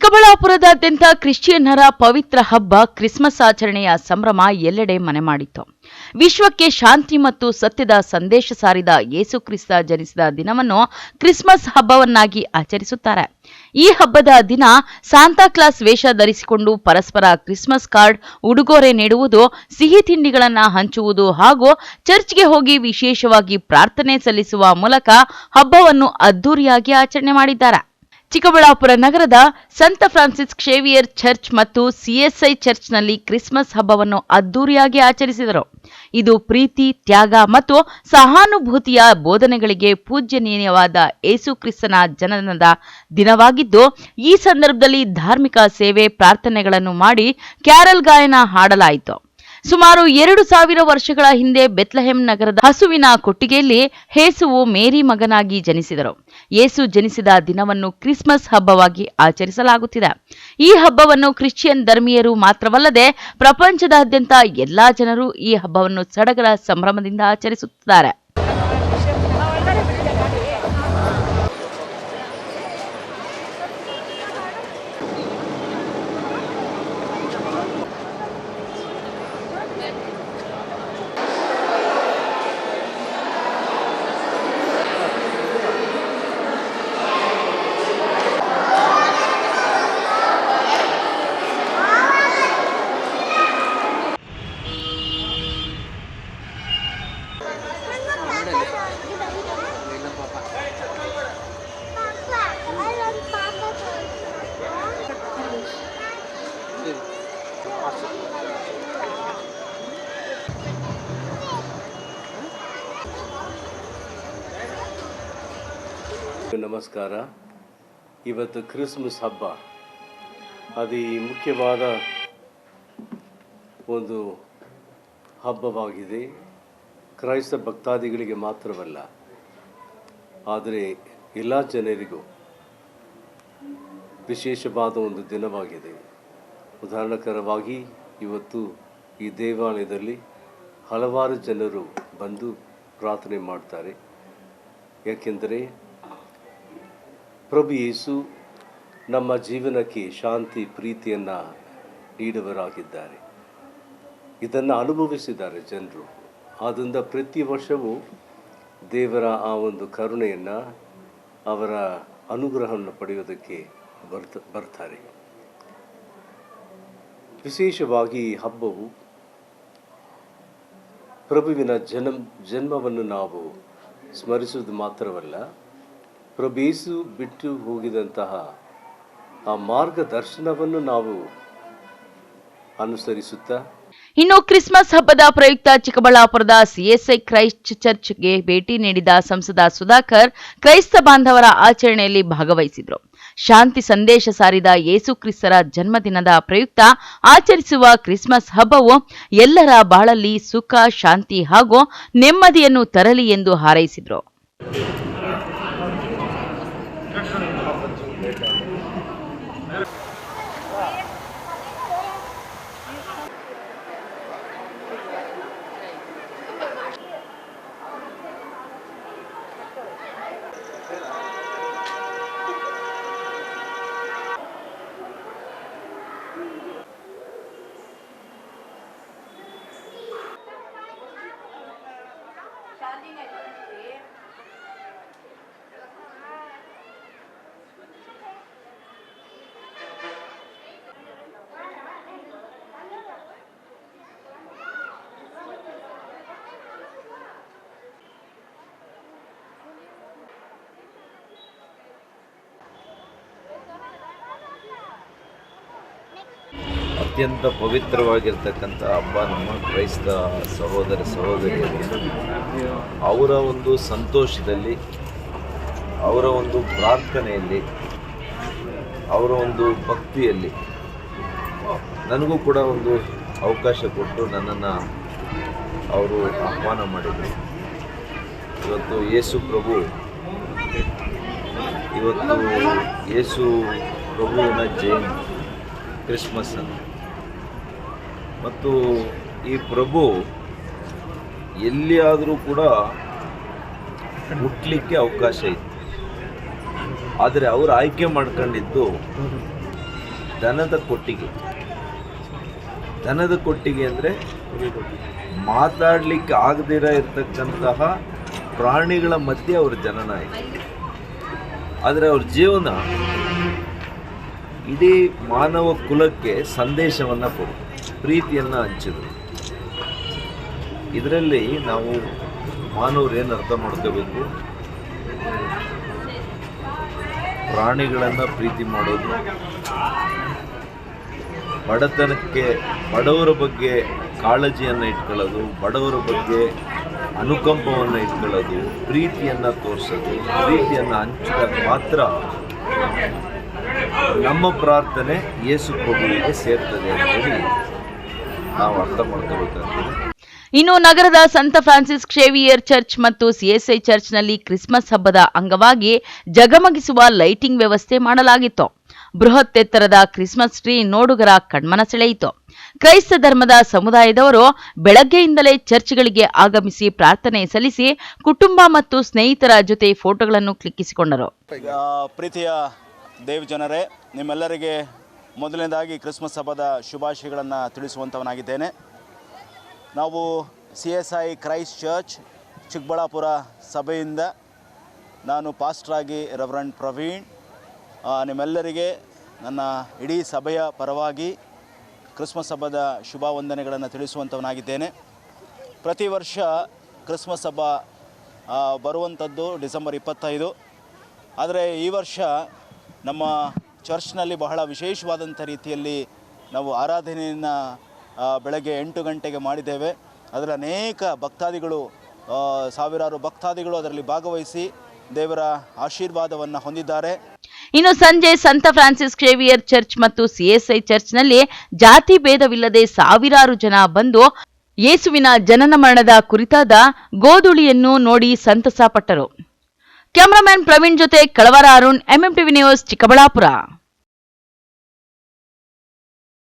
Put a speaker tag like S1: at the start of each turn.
S1: ಚಿಕ್ಕಬಳ್ಳಾಪುರದಾದ್ಯಂತ ಕ್ರಿಶ್ಚಿಯನ್ನರ ಪವಿತ್ರ ಹಬ್ಬ ಕ್ರಿಸ್ಮಸ್ ಆಚರಣೆಯ ಸಂಭ್ರಮ ಎಲ್ಲೆಡೆ ಮನೆ ಮಾಡಿತು. ವಿಶ್ವಕ್ಕೆ ಶಾಂತಿ ಮತ್ತು ಸತ್ಯದ ಸಂದೇಶ ಸಾರಿದ ಯೇಸು ಕ್ರಿಸ್ತ ಜನಿಸಿದ ದಿನವನ್ನು ಕ್ರಿಸ್ಮಸ್ ಹಬ್ಬವನ್ನಾಗಿ ಆಚರಿಸುತ್ತಾರೆ. ಈ ಹಬ್ಬದ ದಿನ ಸಾಂತಾ ಕ್ಲಾಸ್ ವೇಷ ಧರಿಸಿಕೊಂಡು ಪರಸ್ಪರ ಕ್ರಿಸ್ಮಸ್ ಕಾರ್ಡ್, ಉಡುಗೊರೆ ನೀಡುವುದು, ಸಿಹಿ ತಿಂಡಿಗಳನ್ನು ಹಂಚುವುದು ಹಾಗೂ ಚರ್ಚ್ಗೆ ಹೋಗಿ ವಿಶೇಷವಾಗಿ ಪ್ರಾರ್ಥನೆ ಸಲ್ಲಿಸುವ ಮೂಲಕ ಹಬ್ಬವನ್ನು ಅದ್ದೂರಿಯಾಗಿ ಆಚರಣೆ ಮಾಡಿದ್ದಾರೆ. ಚಿಕ್ಕಬಳ್ಳಾಪುರ ನಗರದ ಸಂತ ಫ್ರಾನ್ಸಿಸ್ ಕ್ಸೇವಿಯರ್ ಚರ್ಚ್ ಮತ್ತು ಸಿಎಸ್ಐ ಚರ್ಚ್ನಲ್ಲಿ ಕ್ರಿಸ್ಮಸ್ ಹಬ್ಬವನ್ನು ಅದ್ದೂರಿಯಾಗಿ ಆಚರಿಸಿದರು. ಇದು ಪ್ರೀತಿ, ತ್ಯಾಗ ಮತ್ತು ಸಹಾನುಭೂತಿಯ ಬೋಧನೆಗಳಿಗೆ ಪೂಜ್ಯನೀಯವಾದ ಯೇಸು ಕ್ರಿಸ್ತನ ಜನನದ ದಿನವಾಗಿದ್ದು, ಈ ಸಂದರ್ಭದಲ್ಲಿ ಧಾರ್ಮಿಕ ಸೇವೆ, ಪ್ರಾರ್ಥನೆಗಳನ್ನು ಮಾಡಿ ಕ್ಯಾರಲ್ ಗಾಯನ ಹಾಡಲಾಯಿತು. ಸುಮಾರು 2000 ವರ್ಷಗಳ ಹಿಂದೆ ಬೆತ್ಲೆಹೆಮ್ ನಗರದ ಹಸುವಿನ ಕೊಟ್ಟಿಗೆಯಲ್ಲಿ ಯೇಸುವು ಮೇರಿ ಮಗನಾಗಿ ಜನಿಸಿದರು. ಯೇಸು ಜನಿಸಿದ ದಿನವನ್ನು ಕ್ರಿಸ್ಮಸ್ ಹಬ್ಬವಾಗಿ ಆಚರಿಸಲಾಗುತ್ತಿದೆ. ಈ ಹಬ್ಬವನ್ನು ಕ್ರಿಶ್ಚಿಯನ್ ಧರ್ಮೀಯರು ಮಾತ್ರವಲ್ಲದೆ ಪ್ರಪಂಚದಾದ್ಯಂತ ಎಲ್ಲಾ ಜನರು ಈ ಹಬ್ಬವನ್ನು ಸಡಗರ ಸಂಭ್ರಮದಿಂದ ಆಚರಿಸುತ್ತಿದ್ದಾರೆ.
S2: ನಮಸ್ಕಾರ. ಇವತ್ತು ಕ್ರಿಸ್ಮಸ್ ಹಬ್ಬ ಅತಿ ಮುಖ್ಯವಾದ ಒಂದು ಹಬ್ಬವಾಗಿದೆ. ಕ್ರೈಸ್ತ ಭಕ್ತಾದಿಗಳಿಗೆ ಮಾತ್ರವಲ್ಲ, ಆದರೆ ಎಲ್ಲ ಜನರಿಗೂ ವಿಶೇಷವಾದ ಒಂದು ದಿನವಾಗಿದೆ. ಉದಾಹರಣಕರವಾಗಿ ಇವತ್ತು ಈ ದೇವಾಲಯದಲ್ಲಿ ಹಲವಾರು ಜನರು ಬಂದು ಪ್ರಾರ್ಥನೆ ಮಾಡ್ತಾರೆ. ಯಾಕೆಂದರೆ ಪ್ರಭು ಯೇಸು ನಮ್ಮ ಜೀವನಕ್ಕೆ ಶಾಂತಿ, ಪ್ರೀತಿಯನ್ನು ನೀಡುವರಾಗಿದ್ದಾರೆ. ಇದನ್ನು ಅನುಭವಿಸಿದ್ದಾರೆ ಜನರು. ಆದ್ದರಿಂದ ಪ್ರತಿ ವರ್ಷವೂ ದೇವರ ಆ ಒಂದು ಕರುಣೆಯನ್ನು, ಅವರ ಅನುಗ್ರಹವನ್ನು ಪಡೆಯೋದಕ್ಕೆ ಬರ್ತಾರೆ. ವಿಶೇಷವಾಗಿ ಈ ಹಬ್ಬವು ಪ್ರಭುವಿನ ಜನ್ಮವನ್ನು ನಾವು ಸ್ಮರಿಸುವುದು ಮಾತ್ರವಲ್ಲ, ಪ್ರಭು ಯೇಸು ಬಿಟ್ಟು ಹೋಗಿದಂತಹ ಆ ಮಾರ್ಗದರ್ಶನವನ್ನು ನಾವು ಅನುಸರಿಸುತ್ತಾ
S1: ಇನ್ನು ಕ್ರಿಸ್ಮಸ್ ಹಬ್ಬದ ಪ್ರಯುಕ್ತ ಚಿಕ್ಕಬಳ್ಳಾಪುರದ ಸಿಎಸ್ಐ ಕ್ರೈಸ್ಟ್ ಚರ್ಚ್ಗೆ ಭೇಟಿ ನೀಡಿದ ಸಂಸದ ಸುಧಾಕರ್ ಕ್ರೈಸ್ತ ಬಾಂಧವರ ಆಚರಣೆಯಲ್ಲಿ ಭಾಗವಹಿಸಿದರು. ಶಾಂತಿ ಸಂದೇಶ ಸಾರಿದ ಯೇಸು ಕ್ರಿಸ್ತರ ಜನ್ಮದಿನದ ಪ್ರಯುಕ್ತ ಆಚರಿಸುವ ಕ್ರಿಸ್ಮಸ್ ಹಬ್ಬವು ಎಲ್ಲರ ಬಾಳಲ್ಲಿ ಸುಖ, ಶಾಂತಿ ಹಾಗೂ ನೆಮ್ಮದಿಯನ್ನು ತರಲಿ ಎಂದು ಹಾರೈಸಿದರು.
S3: ಅತ್ಯಂತ ಪವಿತ್ರವಾಗಿರ್ತಕ್ಕಂಥ ಹಬ್ಬ ನಮ್ಮ ಕ್ರೈಸ್ತ ಸಹೋದರ ಸಹೋದರಿಯರಿಗೆ ಅವರ ಒಂದು ಸಂತೋಷದಲ್ಲಿ, ಅವರ ಒಂದು ಪ್ರಾರ್ಥನೆಯಲ್ಲಿ, ಅವರ ಒಂದು ಭಕ್ತಿಯಲ್ಲಿ ನನಗೂ ಕೂಡ ಒಂದು ಅವಕಾಶ ಕೊಟ್ಟು ನನ್ನನ್ನು ಅವರು ಆಹ್ವಾನ ಮಾಡಿದರು. ಇವತ್ತು ಯೇಸು ಪ್ರಭು, ಇವತ್ತು ಯೇಸು ಪ್ರಭುವಿನ ಜಯಂತಿ, ಕ್ರಿಸ್ಮಸ್ ಅಂತ. ಮತ್ತು ಈ ಪ್ರಭು ಎಲ್ಲಿಯಾದರೂ ಕೂಡ ಹುಟ್ಟಲಿಕ್ಕೆ ಅವಕಾಶ ಇತ್ತು. ಆದರೆ ಅವರು ಆಯ್ಕೆ ಮಾಡ್ಕೊಂಡಿದ್ದು ದನದ ಕೊಟ್ಟಿಗೆ. ದನದ ಕೊಟ್ಟಿಗೆ ಅಂದರೆ ಮಾತಾಡಲಿಕ್ಕೆ ಆಗದಿರ ಇರತಕ್ಕಂತಹ ಪ್ರಾಣಿಗಳ ಮಧ್ಯೆ ಅವ್ರ ಜನನ ಆಯಿತು. ಆದರೆ ಅವ್ರ ಜೀವನ ಇಡೀ ಮಾನವ ಕುಲಕ್ಕೆ ಸಂದೇಶವನ್ನು ಕೊಡು, ಪ್ರೀತಿಯನ್ನು ಹಂಚಿದರು. ಇದರಲ್ಲಿ ನಾವು ಮಾನವರು ಏನು ಅರ್ಥ ಮಾಡ್ಕೋಬೇಕು, ಪ್ರಾಣಿಗಳನ್ನು ಪ್ರೀತಿ ಮಾಡೋದು, ಬಡತನಕ್ಕೆ ಬಡವರ ಬಗ್ಗೆ ಕಾಳಜಿಯನ್ನು ಇಟ್ಕೊಳ್ಳೋದು, ಬಡವರ ಬಗ್ಗೆ ಅನುಕಂಪವನ್ನು ಇಟ್ಕೊಳ್ಳೋದು, ಪ್ರೀತಿಯನ್ನು ತೋರಿಸೋದು, ಪ್ರೀತಿಯನ್ನು ಹಂಚಿದಾಗ ಮಾತ್ರ ನಮ್ಮ ಪ್ರಾರ್ಥನೆ ಯೇಸು ಪ್ರಭುವಿಗೆ ಸೇರ್ತದೆ ಅಂತೇಳಿ ನಾವು ಅರ್ಥ ಮಾಡ್ಕೋಬೇಕಾಗ್ತದೆ.
S1: ಇನ್ನು ನಗರದ ಸಂತ ಫ್ರಾನ್ಸಿಸ್ ಕ್ಸೇವಿಯರ್ ಚರ್ಚ್ ಮತ್ತು ಸಿಎಸ್ಐ ಚರ್ಚ್ನಲ್ಲಿ ಕ್ರಿಸ್ಮಸ್ ಹಬ್ಬದ ಅಂಗವಾಗಿ ಜಗಮಗಿಸುವ ಲೈಟಿಂಗ್ ವ್ಯವಸ್ಥೆ ಮಾಡಲಾಗಿತ್ತು. ಬೃಹತ್ ಎತ್ತರದ ಕ್ರಿಸ್ಮಸ್ ಟ್ರೀ ನೋಡುಗರ ಕಣ್ಮನ ಸೆಳೆಯಿತು. ಕ್ರೈಸ್ತ ಧರ್ಮದ ಸಮುದಾಯದವರು ಬೆಳಗ್ಗೆಯಿಂದಲೇ ಚರ್ಚ್ಗಳಿಗೆ ಆಗಮಿಸಿ ಪ್ರಾರ್ಥನೆ ಸಲ್ಲಿಸಿ ಕುಟುಂಬ ಮತ್ತು ಸ್ನೇಹಿತರ ಜೊತೆ ಫೋಟೋಗಳನ್ನು ಕ್ಲಿಕ್ಕಿಸಿಕೊಂಡರು.
S4: ಪ್ರೀತಿಯ ದೇವ್ ಜನರೇ, ನಿಮ್ಮೆಲ್ಲರಿಗೆ ಮೊದಲನೇದಾಗಿ ಕ್ರಿಸ್ಮಸ್ ಹಬ್ಬದ ಶುಭಾಶಯಗಳನ್ನು ತಿಳಿಸುವಂಥವನಾಗಿದ್ದೇನೆ. ನಾವು CSI ಕ್ರೈಸ್ಟ್ ಚರ್ಚ್ ಚಿಕ್ಕಬಳ್ಳಾಪುರ ಸಭೆಯಿಂದ ನಾನು ಪಾಸ್ಟ್ರಾಗಿ ರೆವರೆಂಡ್ ಪ್ರವೀಣ್ ನಿಮ್ಮೆಲ್ಲರಿಗೆ ನನ್ನ ಇಡೀ ಸಭೆಯ ಪರವಾಗಿ ಕ್ರಿಸ್ಮಸ್ ಹಬ್ಬದ ಶುಭ ವಂದನೆಗಳನ್ನು ತಿಳಿಸುವಂಥವನಾಗಿದ್ದೇನೆ. ಪ್ರತಿ ವರ್ಷ ಕ್ರಿಸ್ಮಸ್ ಹಬ್ಬ ಬರುವಂಥದ್ದು ಡಿಸೆಂಬರ್ 25. ಆದರೆ ಈ ವರ್ಷ ನಮ್ಮ ಚರ್ಚ್ನಲ್ಲಿ ಬಹಳ ವಿಶೇಷವಾದಂಥ ರೀತಿಯಲ್ಲಿ ನಾವು ಆರಾಧನೆಯನ್ನು ಬೆಳಗ್ಗೆ 8 ಗಂಟೆಗೆ ಮಾಡಿದ್ದೇವೆ. ಅದರ ಅನೇಕ ಭಕ್ತಾದಿಗಳು, ಸಾವಿರಾರು ಭಕ್ತಾದಿಗಳು ಅದರಲ್ಲಿ ಭಾಗವಹಿಸಿ ದೇವರ ಆಶೀರ್ವಾದವನ್ನು ಹೊಂದಿದ್ದಾರೆ.
S1: ಇನ್ನು ಸಂಜೆ ಸಂತ ಫ್ರಾನ್ಸಿಸ್ ಕ್ಸೇವಿಯರ್ ಚರ್ಚ್ ಮತ್ತು CSI ಚರ್ಚ್ನಲ್ಲಿ ಜಾತಿ ಭೇದವಿಲ್ಲದೆ ಸಾವಿರಾರು ಜನ ಬಂದು ಯೇಸುವಿನ ಜನನ ಮರಣದ ಕುರಿತಾದ ಗೋಧುಳಿಯನ್ನು ನೋಡಿ ಸಂತಸ ಪಟ್ಟರು. ಕ್ಯಾಮರಾಮನ್ ಪ್ರವೀಣ್ ಜೊತೆ ಕಳವರ ಅರುಣ್, MMTV ನ್ಯೂಸ್, ಚಿಕ್ಕಬಳ್ಳಾಪುರ.